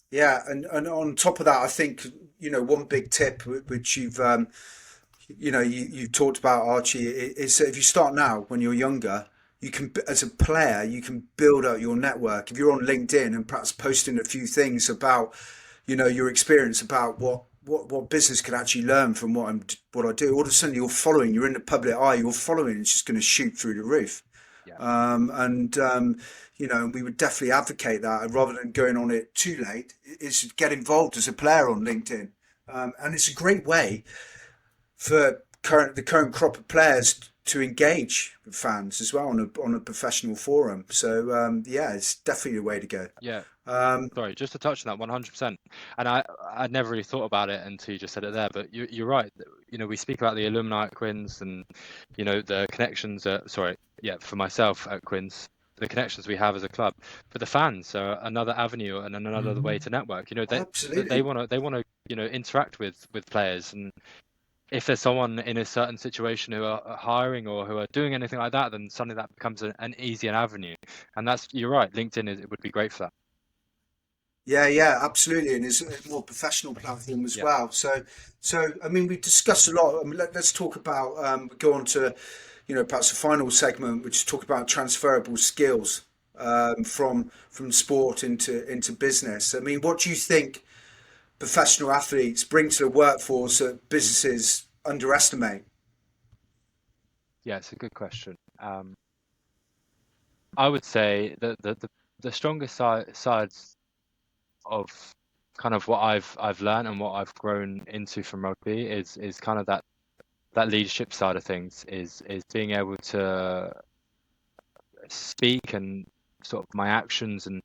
Yeah, and on top of that, I think, you know, one big tip which you've you know, you talked about, Archie, is that if you start now when you're younger, you can, as a player, you can build up your network. If you're on LinkedIn and perhaps posting a few things about, you know, your experience about what business could actually learn from what I do, all of a sudden you're in the public eye, your following is just going to shoot through the roof. You know, we would definitely advocate that, rather than going on it too late, is to get involved as a player on LinkedIn. And it's a great way for the current crop of players to engage with fans as well on a professional forum. So yeah, it's definitely the way to go. Yeah. Sorry, just to touch on that 100%. And I'd never really thought about it until you just said it there. But you're right. You know, we speak about the alumni at Quins, and you know, the connections. For myself at Quins, the connections we have as a club. But the fans are another avenue and another way to network. You know, they want to you know, interact with players, and if there's someone in a certain situation who are hiring or who are doing anything like that, then suddenly that becomes an easier avenue. And you're right, LinkedIn it would be great for that. Yeah, absolutely, and it's a more professional platform as well. So I mean, we discussed a lot. I mean, let's talk about. We go on to, perhaps a final segment, which is talk about transferable skills from sport into business. I mean, what do you think professional athletes bring to the workforce that businesses underestimate? Yeah, it's a good question. I would say that the strongest sides of kind of what I've learned and what I've grown into from rugby is kind of that leadership side of things, is being able to speak, and sort of my actions, and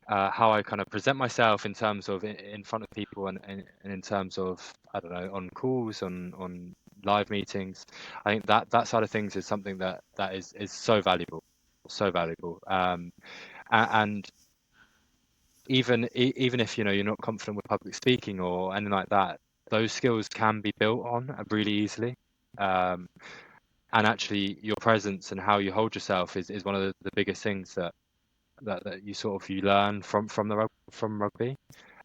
how I kind of present myself in terms of in front of people, and in terms of, I don't know, on calls, on live meetings. I think that side of things is something that is so valuable, so valuable. And even if you're not confident with public speaking or anything like that, those skills can be built on really easily. And actually, your presence and how you hold yourself is one of the biggest things that you learn from rugby.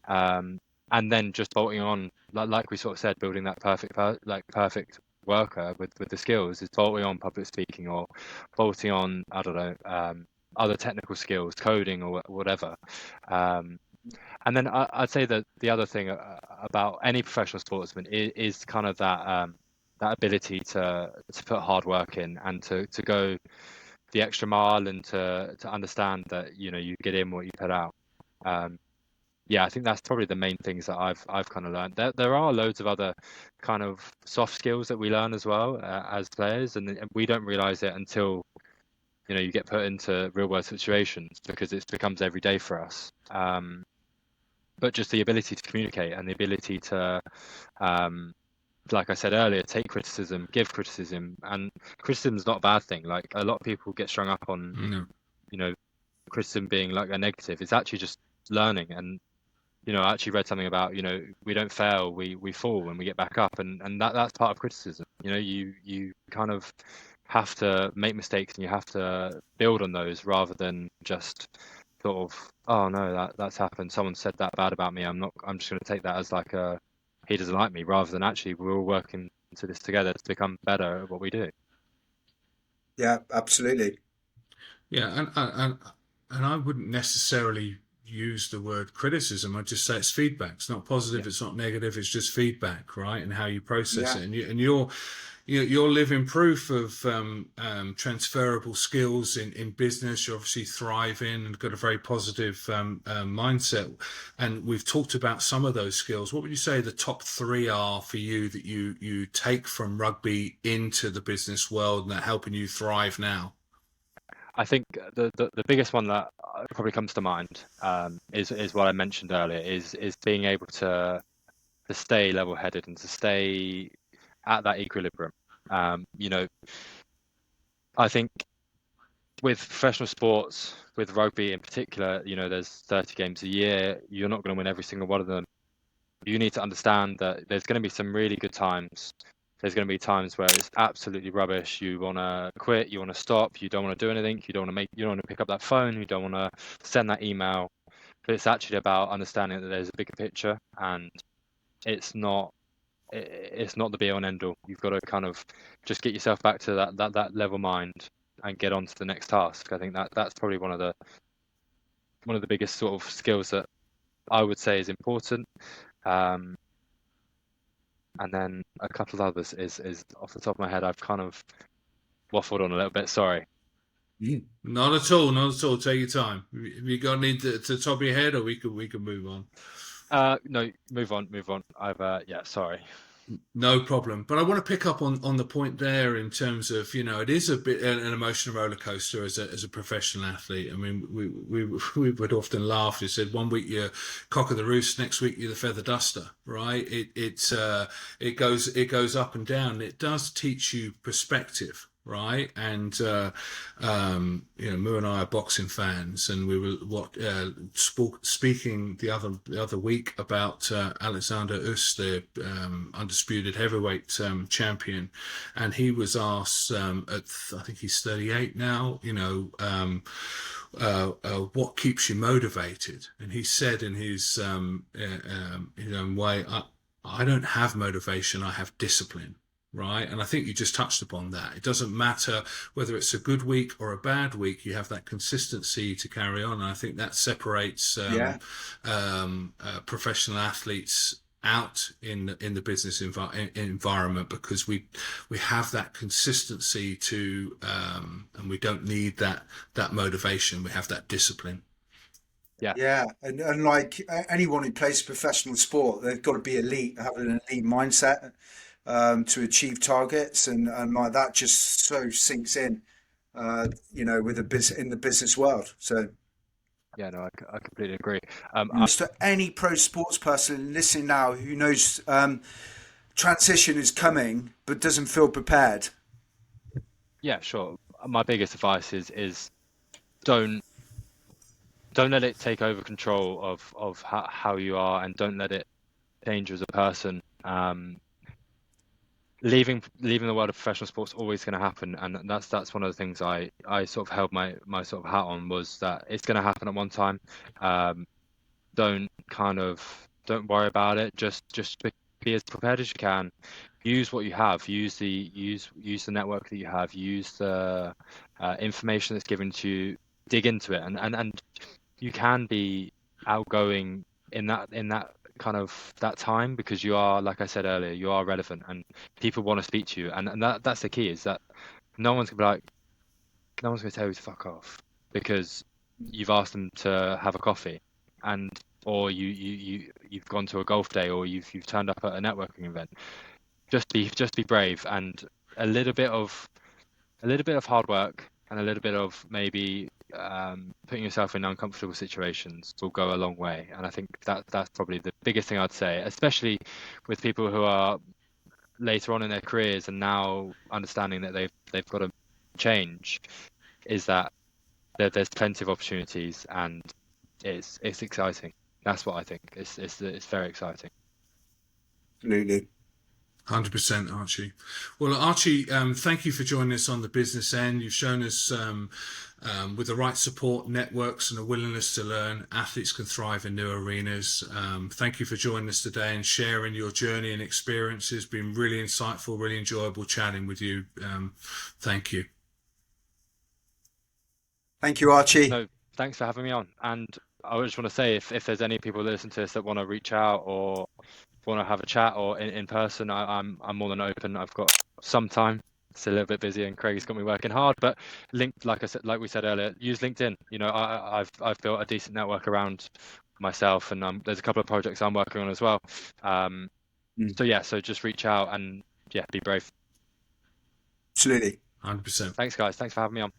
And then just bolting on, like we sort of said, building that perfect worker with the skills, is bolting on public speaking, or bolting on, I don't know, other technical skills, coding or whatever. And then I'd say that the other thing about any professional sportsman is kind of that ability to put hard work in, and to go the extra mile, and to understand that you get in what you put out. Yeah, I think that's probably the main things that I've kind of learned. There are loads of other kind of soft skills that we learn as well, as players, and we don't realize it until you get put into real world situations, because it becomes every day for us. But just the ability to communicate, and the ability to, like I said earlier, take criticism, give criticism. And criticism is not a bad thing. Like, a lot of people get strung up on criticism being like a negative. It's actually just learning. And I actually read something about, we don't fail, we fall when we get back up, and that's part of criticism. You kind of have to make mistakes, and you have to build on those, rather than just sort of, oh no, that's happened, someone said that bad about me, I'm just going to take that as like he doesn't like me, rather than actually we're all working into this together to become better at what we do. Yeah, absolutely. Yeah, and I wouldn't necessarily use the word criticism. I'd just say it's feedback. It's not positive. Yeah. It's not negative. It's just feedback, right? And how you process it. And you're living proof of transferable skills in business. You're obviously thriving and got a very positive mindset. And we've talked about some of those skills. What would you say the top three are for you that you take from rugby into the business world and that helping you thrive now? I think the biggest one that probably comes to mind is what I mentioned earlier, is being able to stay level-headed, and to stay at that equilibrium. I think with professional sports, with rugby in particular, there's 30 games a year. You're not going to win every single one of them. You need to understand that there's going to be some really good times. There's going to be times where it's absolutely rubbish. You want to quit. You want to stop. You don't want to do anything. You don't want to pick up that phone. You don't want to send that email. But it's actually about understanding that there's a bigger picture, and it's not the be all and end all. You've got to kind of just get yourself back to that level mind and get on to the next task. I think that's probably one of the biggest sort of skills that I would say is important. And then a couple of others is off the top of my head. I've kind of waffled on a little bit. Sorry. Not at all. Not at all. Take your time. Have you got any to the top of your head, or we can move on? No, move on. Sorry. No problem. But I want to pick up on the point there in terms of, it is a bit an emotional roller coaster as a professional athlete. I mean, we would often laugh. You said 1 week you're cock of the roost, next week you're the feather duster, right? It goes up and down. It does teach you perspective. Right, and Moo and I are boxing fans, and we were speaking the other week about Alexander Usyk, the undisputed heavyweight champion, and he was asked I think he's 38 now, what keeps you motivated, and he said in his own way, I don't have motivation, I have discipline. right? And I think you just touched upon that. It doesn't matter whether it's a good week or a bad week, you have that consistency to carry on. And I think that separates Yeah. professional athletes out in the business environment, because we have that consistency to and we don't need that motivation. We have that discipline. Yeah, and like anyone who plays professional sport, they've got to be elite, have an elite mindset to achieve targets, and like that just so sinks in, with the in the business world. So, Yeah, no, I completely agree. to any pro sports person listening now who knows transition is coming but doesn't feel prepared. Yeah, sure. My biggest advice is don't let it take over control of how you are, and don't let it change you as a person. Leaving the world of professional sports always going to happen, and that's one of the things I sort of held my sort of hat on, was that it's going to happen at one time. Don't worry about it. Just be as prepared as you can. Use what you have. Use the network that you have. Use the information that's given to you. Dig into it, and you can be outgoing in that kind of that time, because you are, like I said earlier, you are relevant and people want to speak to you, and that's the key, is that no one's gonna tell you to fuck off because you've asked them to have a coffee, or you've gone to a golf day, or you've turned up at a networking event. Just be brave, and a little bit of hard work, and a little bit of maybe putting yourself in uncomfortable situations will go a long way. And I think that's probably the biggest thing I'd say, especially with people who are later on in their careers and now understanding that they've got to change, is that there's plenty of opportunities, and it's exciting. That's what I think. It's very exciting. Absolutely. 100%, Archie. Well, Archie, thank you for joining us on the business end. You've shown us with the right support networks and a willingness to learn, athletes can thrive in new arenas. Thank you for joining us today and sharing your journey and experiences. Been really insightful, really enjoyable chatting with you. Thank you. Thank you, Archie. No, thanks for having me on. And I just want to say, if there's any people that listen to this that want to reach out or want to have a chat or in person, I'm more than open. I've got some time. It's a little bit busy, and Craig's got me working hard. But like we said earlier, use LinkedIn. I've built a decent network around myself, and there's a couple of projects I'm working on as well. So just reach out and be brave. Absolutely. 100%. Thanks, guys. Thanks for having me on.